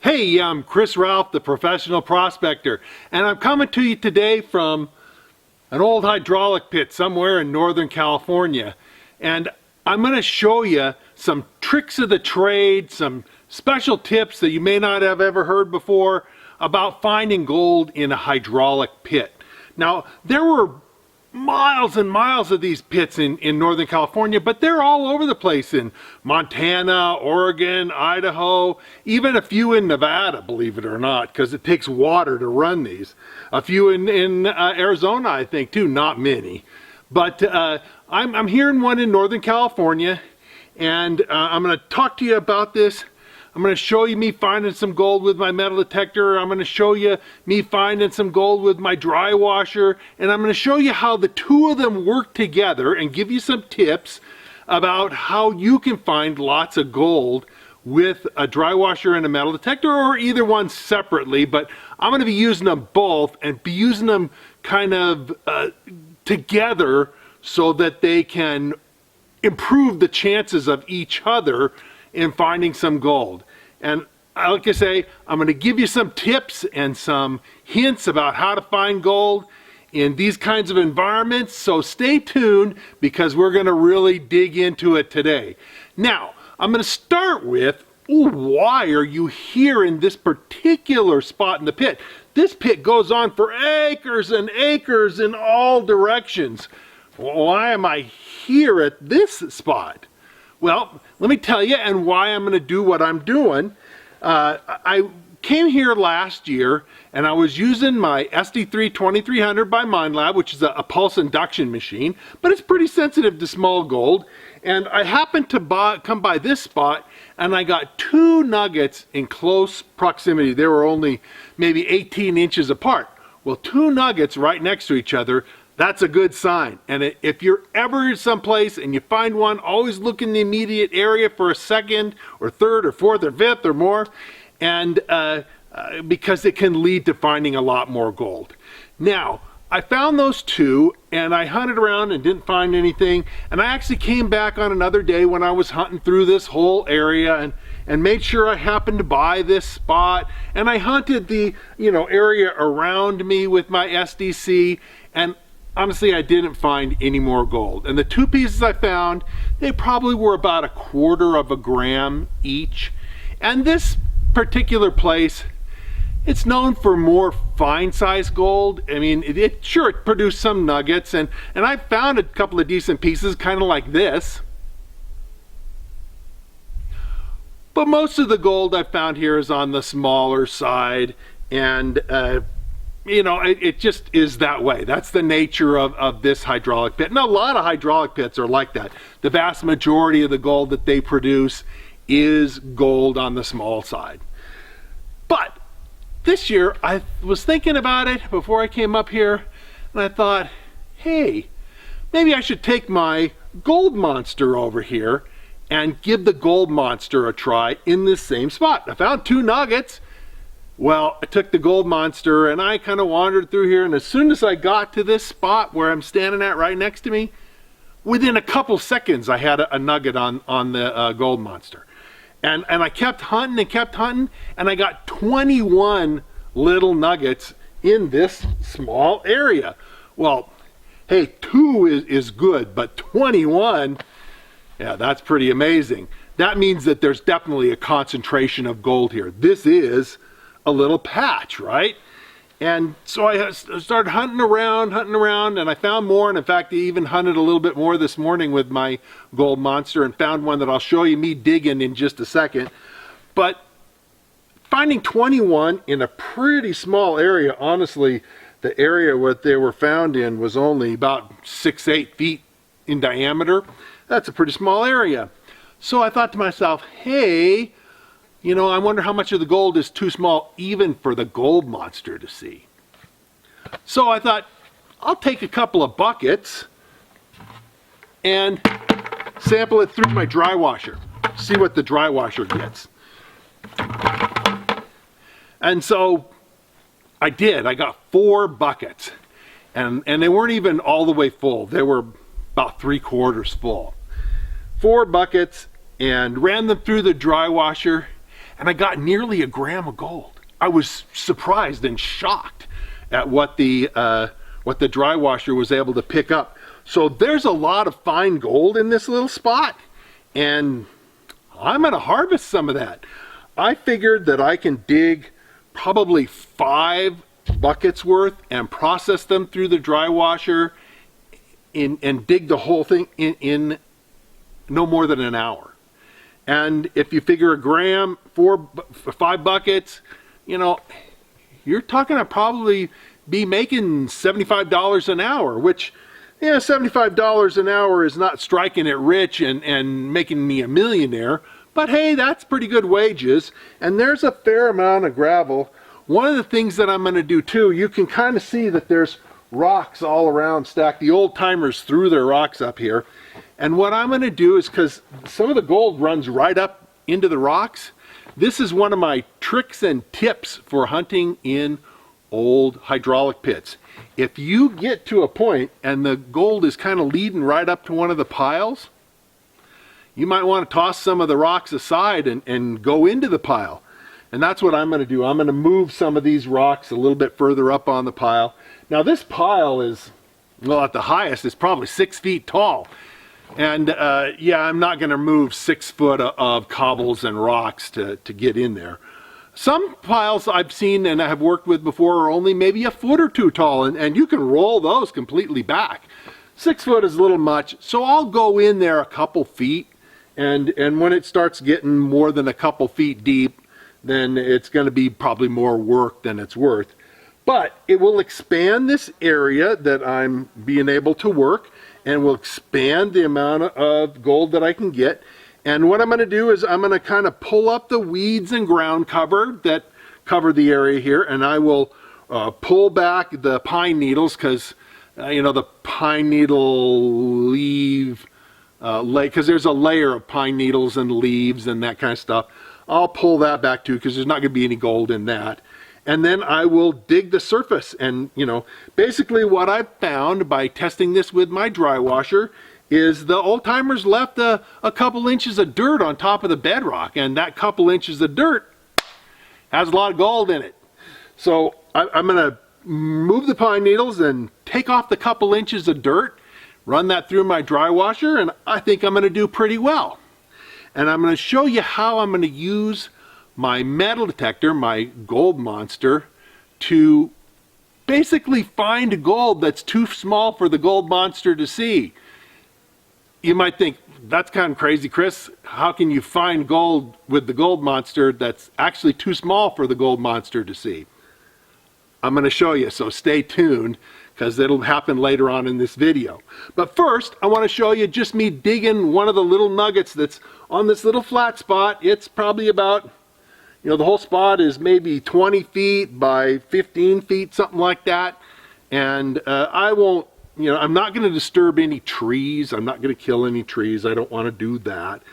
Hey, I'm Chris Ralph, the professional prospector, and I'm coming to you today from an old hydraulic pit somewhere in Northern California. And I'm going to show you some tricks of the trade, some special tips that you may not have ever heard before about finding gold in a hydraulic pit. Now, there were miles and miles of these pits in Northern California, but they're all over the place in Montana, Oregon, Idaho, even a few in Nevada, believe it or not, because it takes water to run these. A few in Arizona, I think, too, not many. But I'm hearing one in Northern California, and I'm going to talk to you about this. I'm going to show you me finding some gold with my metal detector. I'm going to show you me finding some gold with my dry washer. And I'm going to show you how the two of them work together and give you some tips about how you can find lots of gold with a dry washer and a metal detector, or either one separately. But I'm going to be using them both and be using them kind of together so that they can improve the chances of each other in finding some gold. And like I say, I'm going to give you some tips and some hints about how to find gold in these kinds of environments. So stay tuned, because we're going to really dig into it today. Now, I'm going to start with, why are you here in this particular spot in the pit? This pit goes on for acres and acres in all directions. Why am I here at this spot? Well, let me tell you, and why I'm going to do what I'm doing. I came here last year, and I was using my SD3 2300 by MindLab, which is a pulse induction machine, but it's pretty sensitive to small gold. And I happened to come by this spot, and I got two nuggets in close proximity. They were only maybe 18 inches apart. Well, two nuggets right next to each other, that's a good sign. And if you're ever someplace and you find one, always look in the immediate area for a second or third or fourth or fifth or more, and because it can lead to finding a lot more gold. Now, I found those two, and I hunted around and didn't find anything, and I actually came back on another day when I was hunting through this whole area and made sure I happened to buy this spot, and I hunted the area around me with my SDC, and honestly, I didn't find any more gold. And the two pieces I found, they probably were about 1/4 of a gram each. And this particular place, it's known for more fine-sized gold. I mean, it produced some nuggets, and I found a couple of decent pieces, kind of like this. But most of the gold I found here is on the smaller side, and it just is that way. That's the nature of this hydraulic pit. And a lot of hydraulic pits are like that. The vast majority of the gold that they produce is gold on the small side. But this year, I was thinking about it before I came up here, and I thought, hey, maybe I should take my gold monster over here and give the gold monster a try in this same spot. I found two nuggets. Well, I took the gold monster and I kind of wandered through here, and as soon as I got to this spot where I'm standing at right next to me, within a couple seconds I had a nugget on the gold monster. And I kept hunting and kept hunting, and I got 21 little nuggets in this small area. Well, hey, 2 is good, but 21, yeah, that's pretty amazing. That means that there's definitely a concentration of gold here. This is a little patch, right? And so I started hunting around, and I found more. And in fact, I even hunted a little bit more this morning with my gold monster and found one that I'll show you me digging in just a second. But finding 21 in a pretty small area, honestly, the area what they were found in was only about 6-8 feet in diameter. That's a pretty small area. So I thought to myself, hey, I wonder how much of the gold is too small even for the gold monster to see. So I thought, I'll take a couple of buckets and sample it through my dry washer. See what the dry washer gets. And so I did. I got 4 buckets. And they weren't even all the way full. They were about 3/4 full. 4 buckets, and ran them through the dry washer. and I got nearly a gram of gold. I was surprised and shocked at what the dry washer was able to pick up. So there's a lot of fine gold in this little spot, and I'm gonna harvest some of that. I figured that I can dig probably 5 buckets worth and process them through the dry washer and dig the whole thing in no more than an hour. And if you figure a gram, 5 buckets, you know, you're talking to probably be making $75 an hour, which, yeah, $75 an hour is not striking it rich and making me a millionaire, but hey, that's pretty good wages. And there's a fair amount of gravel. One of the things that I'm going to do too, you can kind of see that there's rocks all around stacked. The old timers threw their rocks up here. And what I'm going to do is, because some of the gold runs right up into the rocks, this is one of my tricks and tips for hunting in old hydraulic pits. If you get to a point and the gold is kind of leading right up to one of the piles, you might want to toss some of the rocks aside and go into the pile. And that's what I'm going to do. I'm going to move some of these rocks a little bit further up on the pile. Now this pile is, well, at the highest, it's probably 6 feet tall. And yeah, I'm not going to move 6 foot of cobbles and rocks to get in there. Some piles I've seen and I have worked with before are only maybe a foot or 2 tall, and you can roll those completely back. 6 foot is a little much, so I'll go in there a couple feet, and when it starts getting more than a couple feet deep, then it's going to be probably more work than it's worth. But it will expand this area that I'm being able to work, and will expand the amount of gold that I can get. And what I'm going to do is I'm going to kind of pull up the weeds and ground cover that cover the area here, and I will pull back the pine needles, because you know, the pine needle leaf, because there's a layer of pine needles and leaves and that kind of stuff. I'll pull that back too, because there's not going to be any gold in that. And then I will dig the surface. And, you know, basically what I've found by testing this with my dry washer is the old timers left a couple inches of dirt on top of the bedrock. And that couple inches of dirt has a lot of gold in it. So I'm going to move the pine needles and take off the couple inches of dirt, run that through my dry washer, and I think I'm going to do pretty well. And I'm going to show you how I'm going to use my metal detector, my gold monster, to basically find gold that's too small for the gold monster to see. You might think, that's kind of crazy, Chris. How can you find gold with the gold monster that's actually too small for the gold monster to see? I'm going to show you, so stay tuned, because it'll happen later on in this video. But first, I want to show you just me digging one of the little nuggets that's on this little flat spot. It's probably about, you know, the whole spot is maybe 20 feet by 15 feet, something like that. And I won't, you know, I'm not going to disturb any trees. I'm not going to kill any trees. I don't want to do that.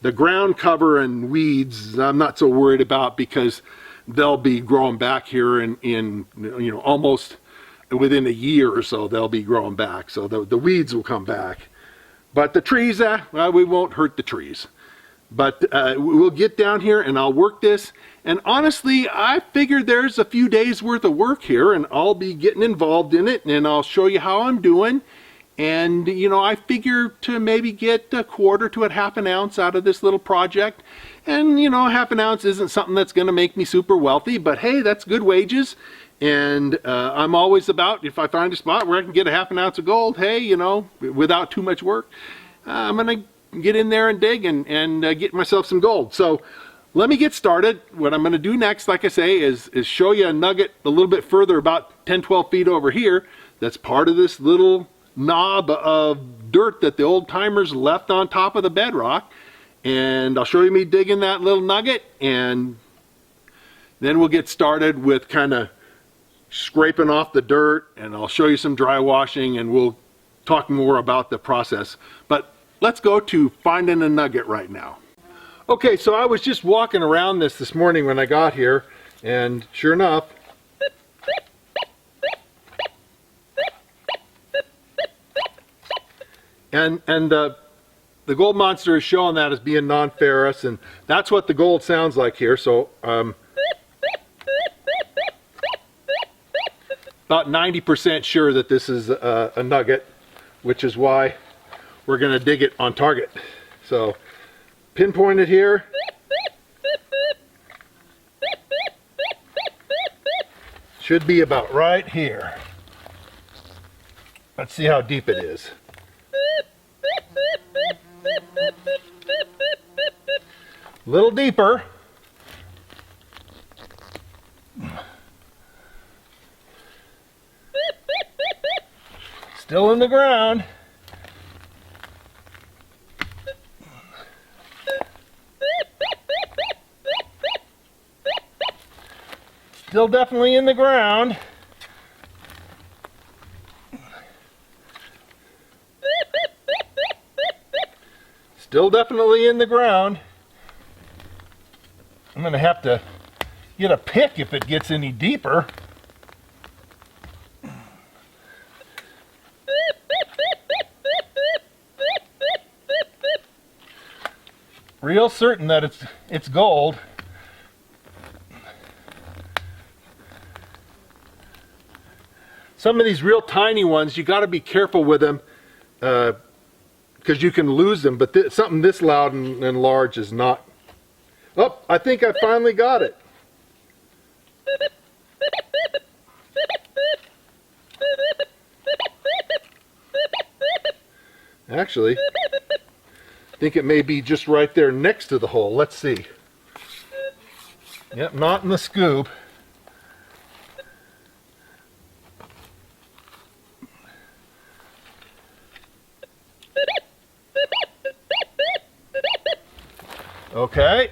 The ground cover and weeds, I'm not so worried about, because they'll be growing back here in you know, almost within a year or so. They'll be growing back, so the weeds will come back. But the trees, well, we won't hurt the trees. But we'll get down here and I'll work this. And honestly, I figured there's a few days worth of work here, and I'll be getting involved in it, and I'll show you how I'm doing. And, you know, I figure to maybe get a quarter to a half an ounce out of this little project. And, you know, half an ounce isn't something that's going to make me super wealthy, but hey, that's good wages. And I'm always about, if I find a spot where I can get a half an ounce of gold, hey, you know, without too much work, I'm going to get in there and dig and get myself some gold. So let me get started. What I'm going to do next, like I say, is show you a nugget a little bit further, about 10-12 feet over here, that's part of this little knob of dirt that the old timers left on top of the bedrock. And I'll show you me digging that little nugget, and then we'll get started with kind of scraping off the dirt, and I'll show you some dry washing, and we'll talk more about the process. But let's go to finding a nugget right now. Okay, so I was just walking around this morning when I got here, and sure enough, the gold monster is showing that as being non-ferrous, and that's what the gold sounds like here. So about 90% sure that this is a nugget, which is why we're going to dig it on target. So pinpoint it here. Should be about right here. Let's see how deep it is. A little deeper. Still in the ground. Still definitely in the ground. Still definitely in the ground. I'm going to have to get a pick if it gets any deeper. Real certain that it's gold. Some of these real tiny ones, you got to be careful with them because you can lose them, but something this loud and large is not. Oh, I think I finally got it. Actually, I think it may be just right there next to the hole. Let's see. Yep, not in the scoop. Okay.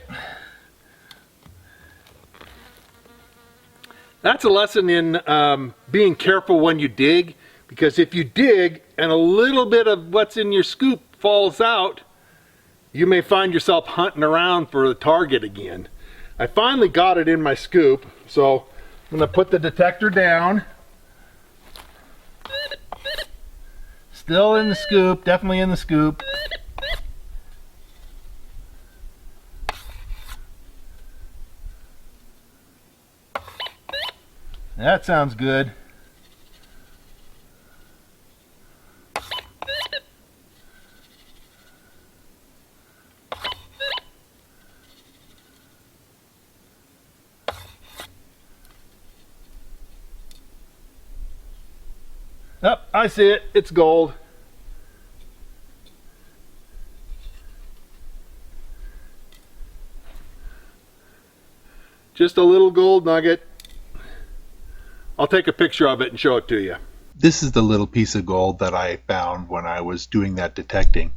That's a lesson in being careful when you dig, because if you dig and a little bit of what's in your scoop falls out, you may find yourself hunting around for the target again. I finally got it in my scoop, so I'm going to put the detector down. Still in the scoop, definitely in the scoop. That sounds good. Oh, I see it. It's gold. Just a little gold nugget. I'll take a picture of it and show it to you. This is the little piece of gold that I found when I was doing that detecting.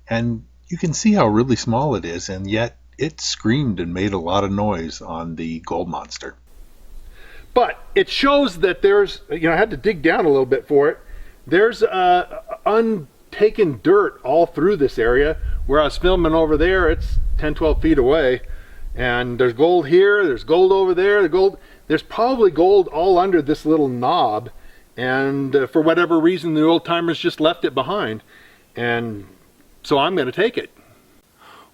And you can see how really small it is, and yet it screamed and made a lot of noise on the gold monster. But it shows that there's, I had to dig down a little bit for it. There's untaken dirt all through this area. Where I was filming over there, it's 10, 12 feet away. And there's gold here, there's gold over there, there's probably gold all under this little knob. And for whatever reason, the old timers just left it behind. And so I'm going to take it.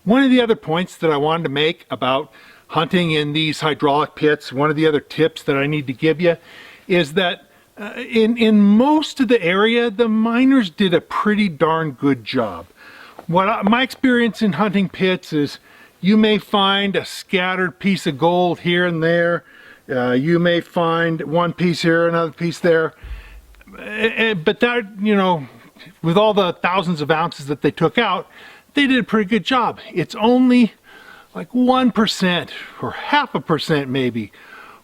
One of the other points that I wanted to make about hunting in these hydraulic pits, one of the other tips that I need to give you is that in most of the area, the miners did a pretty darn good job. My experience in hunting pits is you may find a scattered piece of gold here and there. You may find one piece here, another piece there. But that, with all the thousands of ounces that they took out, they did a pretty good job. It's only like 1% or 0.5% maybe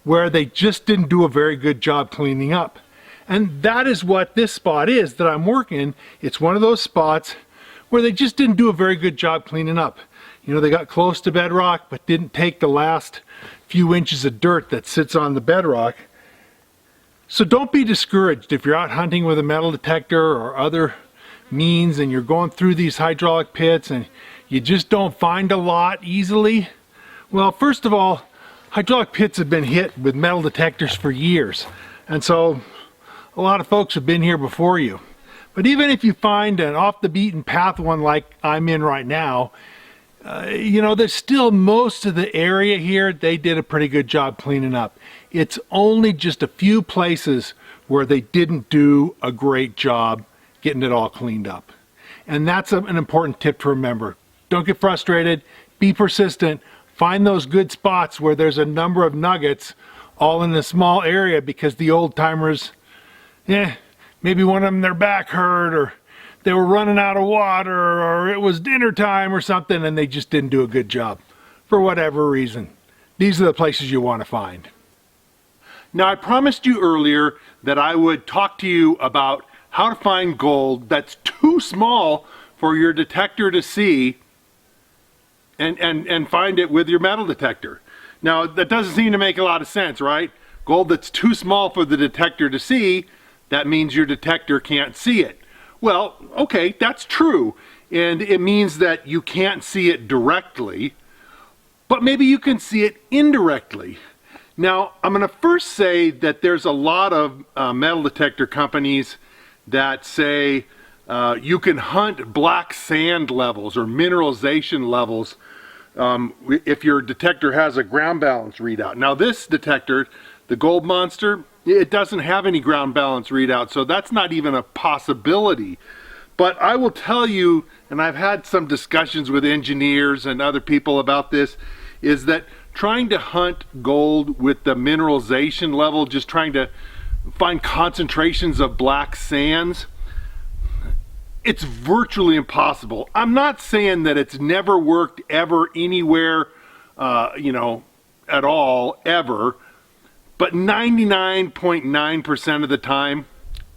where they just didn't do a very good job cleaning up. And that is what this spot is that I'm working. It's one of those spots where they just didn't do a very good job cleaning up. They got close to bedrock but didn't take the last few inches of dirt that sits on the bedrock. So don't be discouraged if you're out hunting with a metal detector or other means and you're going through these hydraulic pits and you just don't find a lot easily. Well, first of all, hydraulic pits have been hit with metal detectors for years, and so a lot of folks have been here before you. But even if you find an off the beaten path one like I'm in right now, there's still most of the area here, they did a pretty good job cleaning up. It's only just a few places where they didn't do a great job getting it all cleaned up. And that's an important tip to remember. Don't get frustrated, be persistent, find those good spots where there's a number of nuggets all in a small area, because the old timers, maybe one of them, their back hurt, or they were running out of water, or it was dinner time or something, and they just didn't do a good job for whatever reason. These are the places you want to find. Now, I promised you earlier that I would talk to you about how to find gold that's too small for your detector to see, and find it with your metal detector. Now, that doesn't seem to make a lot of sense, right? Gold that's too small for the detector to see, that means your detector can't see it. Well, okay, that's true, and it means that you can't see it directly, but maybe you can see it indirectly. Now, I'm going to first say that there's a lot of metal detector companies that say you can hunt black sand levels or mineralization levels if your detector has a ground balance readout. Now, this detector, the Gold Monster, it doesn't have any ground balance readout, so that's not even a possibility. But I will tell you, and I've had some discussions with engineers and other people about this, is that trying to hunt gold with the mineralization level, just trying to find concentrations of black sands, it's virtually impossible. I'm not saying that it's never worked ever anywhere, at all, ever, but 99.9% of the time,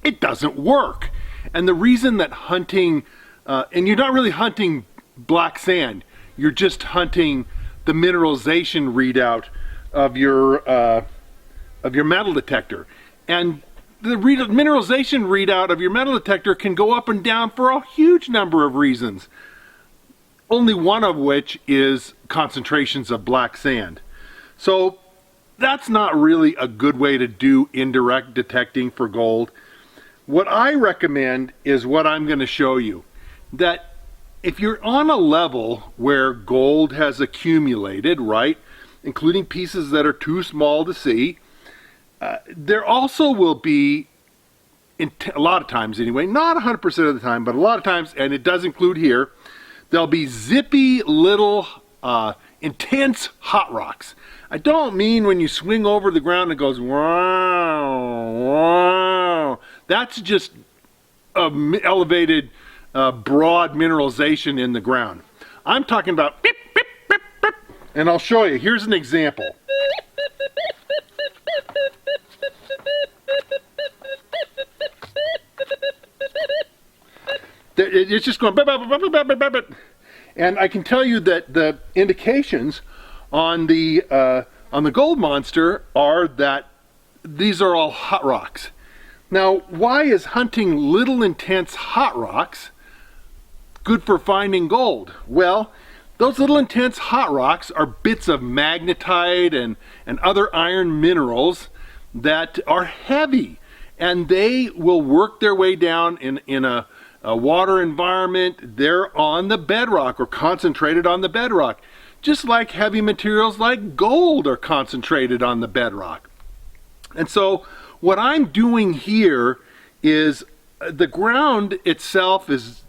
it doesn't work. And the reason that hunting, and you're not really hunting black sand, you're just hunting the mineralization readout of your metal detector. And the mineralization readout of your metal detector can go up and down for a huge number of reasons, only one of which is concentrations of black sand. So that's not really a good way to do indirect detecting for gold. What I recommend is what I'm going to show you, that if you're on a level where gold has accumulated, right, including pieces that are too small to see, there also will be, a lot of times anyway, not 100% of the time, but a lot of times, and it does include here, there'll be zippy little intense hot rocks. I don't mean when you swing over the ground and it goes wow, wow. That's just elevated broad mineralization in the ground. I'm talking about beep, beep, beep, beep, and I'll show you. Here's an example. It's just going, and I can tell you that the indications on the Gold Monster are that these are all hot rocks. Now, why is hunting little intense hot rocks good for finding gold? Well, those little intense hot rocks are bits of magnetite and other iron minerals that are heavy, and they will work their way down in a water environment. They're on the bedrock or concentrated on the bedrock, just like heavy materials like gold are concentrated on the bedrock. And so what I'm doing here is the ground itself is,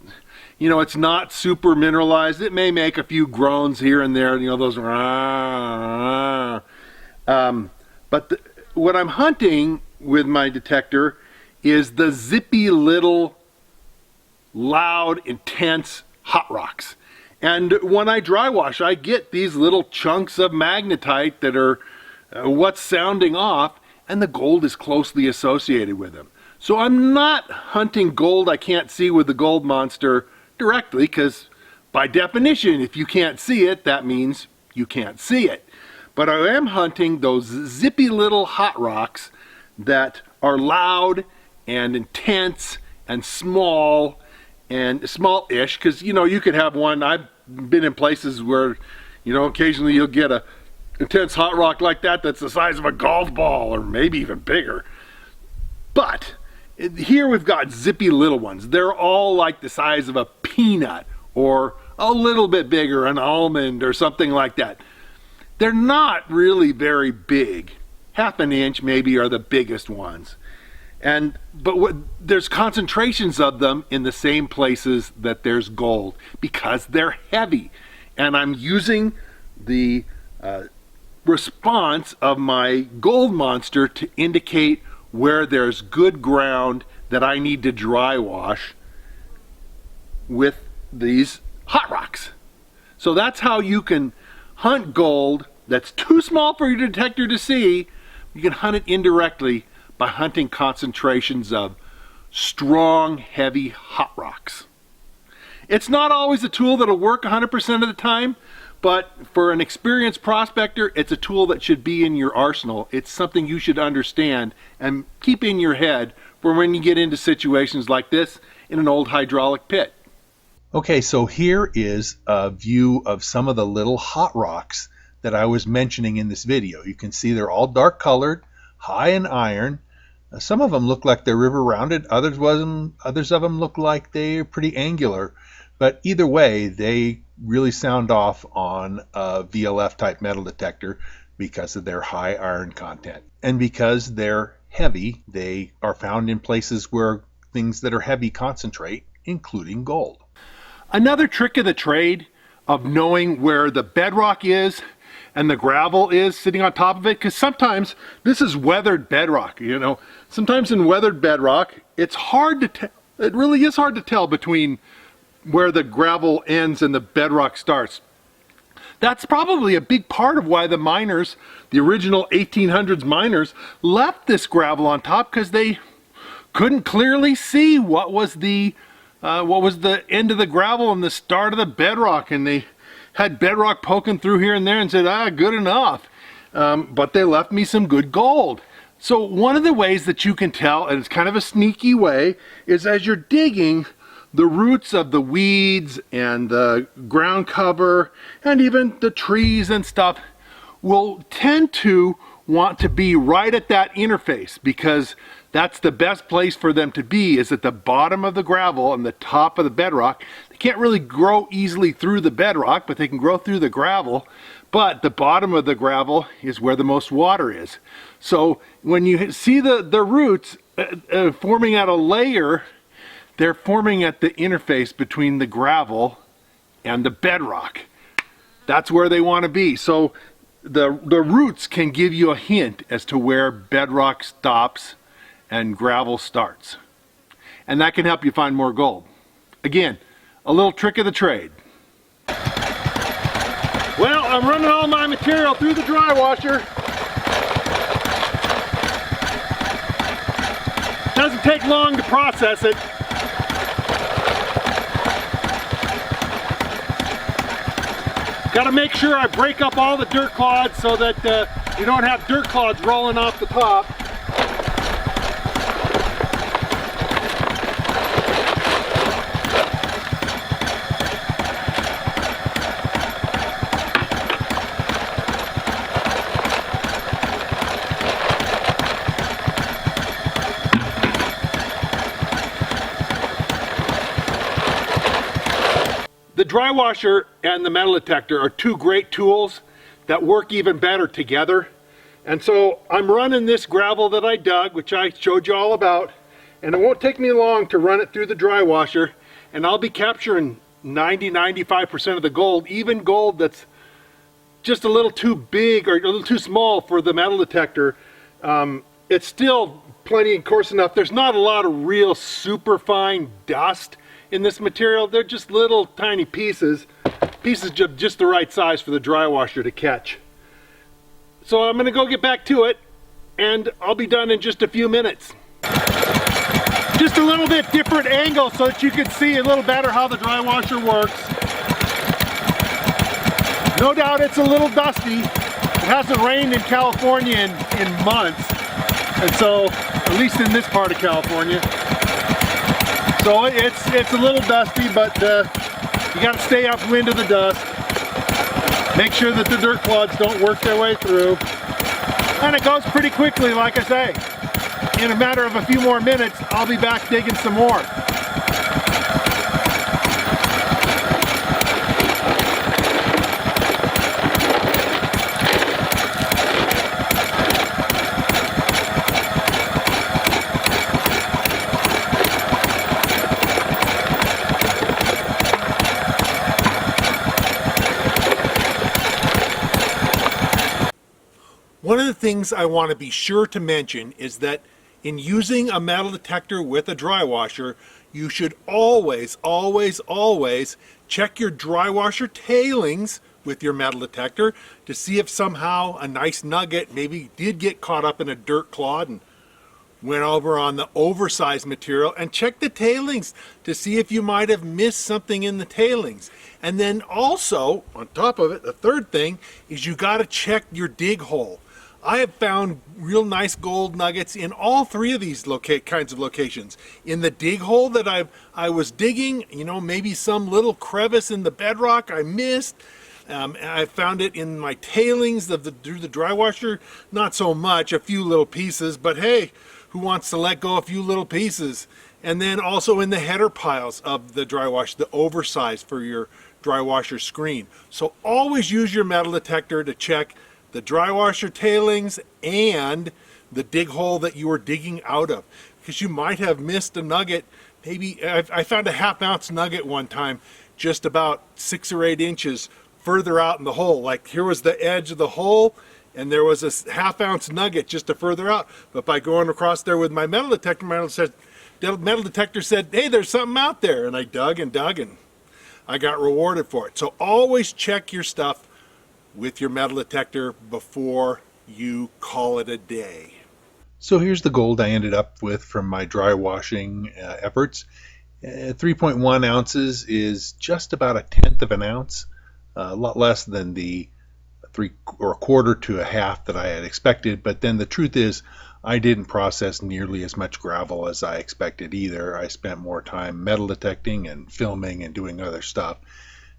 it's not super mineralized. It may make a few groans here and there, those but what I'm hunting with my detector is the zippy little loud, intense hot rocks. And when I dry wash, I get these little chunks of magnetite that are what's sounding off, and the gold is closely associated with them. So I'm not hunting gold I can't see with the Gold Monster directly, because by definition, if you can't see it, that means you can't see it. But I am hunting those zippy little hot rocks that are loud and intense and small, and small-ish, because you could have one. I've been in places where occasionally you'll get a intense hot rock like that that's the size of a golf ball, or maybe even bigger. But Here we've got zippy little ones. They're all like the size of a peanut or a little bit bigger, an almond or something like that. They're not really very big. Half an inch maybe are the biggest ones. But there's concentrations of them in the same places that there's gold because they're heavy. And I'm using the response of my gold monster to indicate where there's good ground that I need to dry wash with these hot rocks. So that's how you can hunt gold that's too small for your detector to see. You can hunt it indirectly by hunting concentrations of strong, heavy hot rocks. It's not always a tool that'll work 100% of the time, but for an experienced prospector, it's a tool that should be in your arsenal. It's something you should understand and keep in your head for when you get into situations like this in an old hydraulic pit. Okay, so here is a view of some of the little hot rocks that I was mentioning in this video. You can see they're all dark colored, high in iron. Some of them look like they're river rounded, others of them look like they're pretty angular. But either way, they really sound off on a VLF type metal detector because of their high iron content. And because they're heavy, they are found in places where things that are heavy concentrate, including gold. Another trick of the trade of knowing where the bedrock is and the gravel is sitting on top of it, because sometimes this is weathered bedrock, you know. Sometimes in weathered bedrock, it's hard to tell. It really is hard to tell between where the gravel ends and the bedrock starts. That's probably a big part of why the miners, the original 1800s miners, left this gravel on top, because they couldn't clearly see what was the end of the gravel and the start of the bedrock, and they had bedrock poking through here and there and said, good enough. But they left me some good gold. So one of the ways that you can tell, and it's kind of a sneaky way, is as you're digging, the roots of the weeds and the ground cover and even the trees and stuff will tend to want to be right at that interface, because that's the best place for them to be, is at the bottom of the gravel and the top of the bedrock. They can't really grow easily through the bedrock, but they can grow through the gravel. But the bottom of the gravel is where the most water is. So when you see the roots forming out a layer, they're forming at the interface between the gravel and the bedrock. That's where they want to be. So the roots can give you a hint as to where bedrock stops and gravel starts. And that can help you find more gold. Again, a little trick of the trade. Well, I'm running all my material through the dry washer. Doesn't take long to process it. Got to make sure I break up all the dirt clods so that you don't have dirt clods rolling off the top. The dry washer and the metal detector are two great tools that work even better together. And so I'm running this gravel that I dug, which I showed you all about, and it won't take me long to run it through the dry washer, and I'll be capturing 90–95% of the gold, even gold that's just a little too big or a little too small for the metal detector. It's still plenty and coarse enough. There's not a lot of real super fine dust in this material. They're just little tiny pieces of just the right size for the dry washer to catch. So I'm gonna go get back to it, and I'll be done in just a few minutes. Just a little bit different angle so that you can see a little better how the dry washer works. No doubt it's a little dusty. It hasn't rained in California in months, and so, at least in this part of California. So it's a little dusty, but you got to stay upwind of the dust. Make sure that the dirt clods don't work their way through. And it goes pretty quickly, like I say. in a matter of a few more minutes, I'll be back digging some more. One of the things I want to be sure to mention is that in using a metal detector with a dry washer, you should always check your dry washer tailings with your metal detector to see if somehow a nice nugget maybe did get caught up in a dirt clod and went over on the oversized material, and check the tailings to see if you might have missed something in the tailings. And then also, on top of it, the third thing is you got to check your dig hole. I have found real nice gold nuggets in all three of these kinds of locations. In the dig hole that I was digging, you know, maybe some little crevice in the bedrock I missed. I found it in my tailings through the dry washer. Not so much, a few little pieces, but hey, who wants to let go a few little pieces? And then also in the header piles of the dry wash, the oversized for your dry washer screen. So always use your metal detector to check the dry washer tailings and the dig hole that you are digging out of, because you might have missed a nugget. Maybe I found a ½ ounce nugget one time just about 6 or 8 inches further out in the hole. Like here was the edge of the hole and there was a ½ ounce nugget just to further out, but by going across there with my metal detector, metal detector said, hey, there's something out there, and I dug and I got rewarded for it. So always check your stuff with your metal detector before you call it a day. So here's the gold I ended up with from my dry washing efforts. 3.1 ounces is just about 1/10 of an ounce, a lot less than the 3/4 to 1/2 that I had expected. But then the truth is, I didn't process nearly as much gravel as I expected either. I spent more time metal detecting and filming and doing other stuff.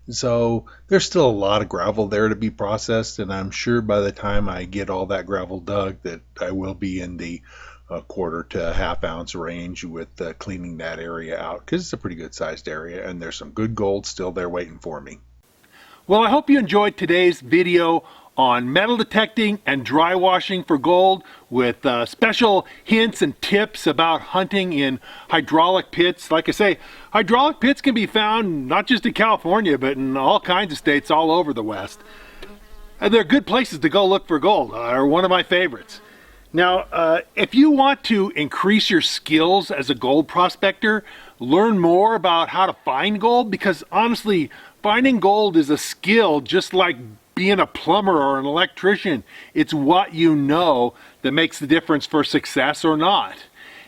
So there's still a lot of gravel there to be processed, and I'm sure by the time I get all that gravel dug that I will be in the 1/4 to 1/2 ounce range with cleaning that area out, because it's a pretty good sized area and there's some good gold still there waiting for me. Well, I hope you enjoyed today's video on metal detecting and dry washing for gold, with special hints and tips about hunting in hydraulic pits. Like I say, hydraulic pits can be found not just in California, but in all kinds of states all over the West. And they're good places to go look for gold, are one of my favorites. Now, if you want to increase your skills as a gold prospector, learn more about how to find gold, because honestly, finding gold is a skill just like being a plumber or an electrician. It's what you know that makes the difference for success or not.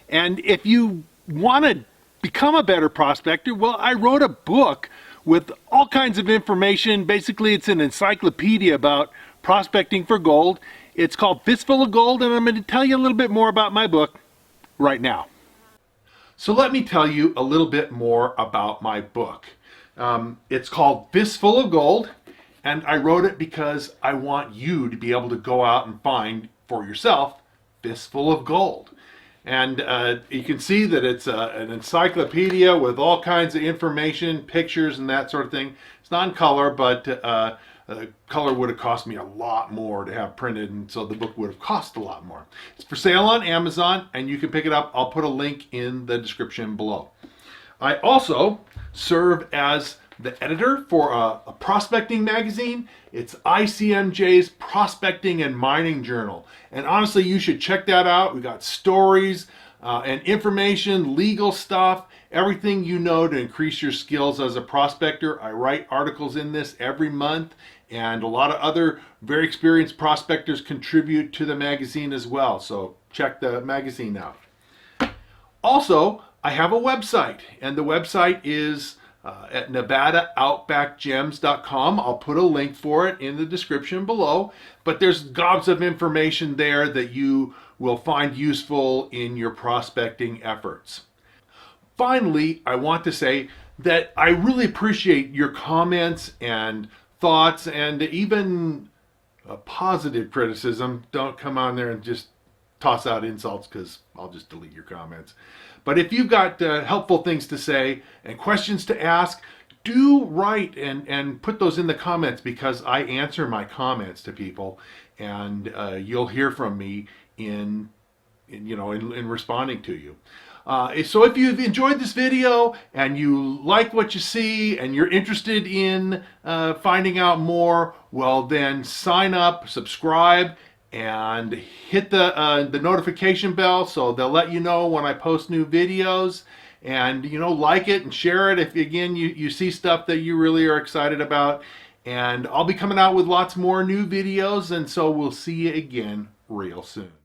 And if you want to become a better prospector, well, I wrote a book with all kinds of information. Basically, it's an encyclopedia about prospecting for gold. It's called Fistful of Gold, and I'm going to tell you a little bit more about my book right now. So let me tell you a little bit more about my book. It's called Fistful of Gold, and I wrote it because I want you to be able to go out and find for yourself fistful of gold. And you can see that it's an encyclopedia with all kinds of information, pictures, and that sort of thing. It's not in color, but color would have cost me a lot more to have printed, and so the book would have cost a lot more. It's for sale on Amazon, and you can pick it up. I'll put a link in the description below. I also serve as the editor for a prospecting magazine. It's ICMJ's Prospecting and Mining Journal. And honestly, you should check that out. We got stories and information, legal stuff, everything you know to increase your skills as a prospector. I write articles in this every month, and a lot of other very experienced prospectors contribute to the magazine as well. So check the magazine out. Also, I have a website, and the website is at NevadaOutbackGems.com. I'll put a link for it in the description below, but there's gobs of information there that you will find useful in your prospecting efforts. Finally, I want to say that I really appreciate your comments and thoughts, and even positive criticism. Don't come on there and just toss out insults because I'll just delete your comments. But if you've got helpful things to say and questions to ask, do write and put those in the comments, because I answer my comments to people, and you'll hear from me in responding to you. So if you've enjoyed this video and you like what you see and you're interested in finding out more, well then sign up, subscribe, and hit the notification bell so they'll let you know when I post new videos. And like it and share it if again you see stuff that you really are excited about. And I'll be coming out with lots more new videos, and so we'll see you again real soon.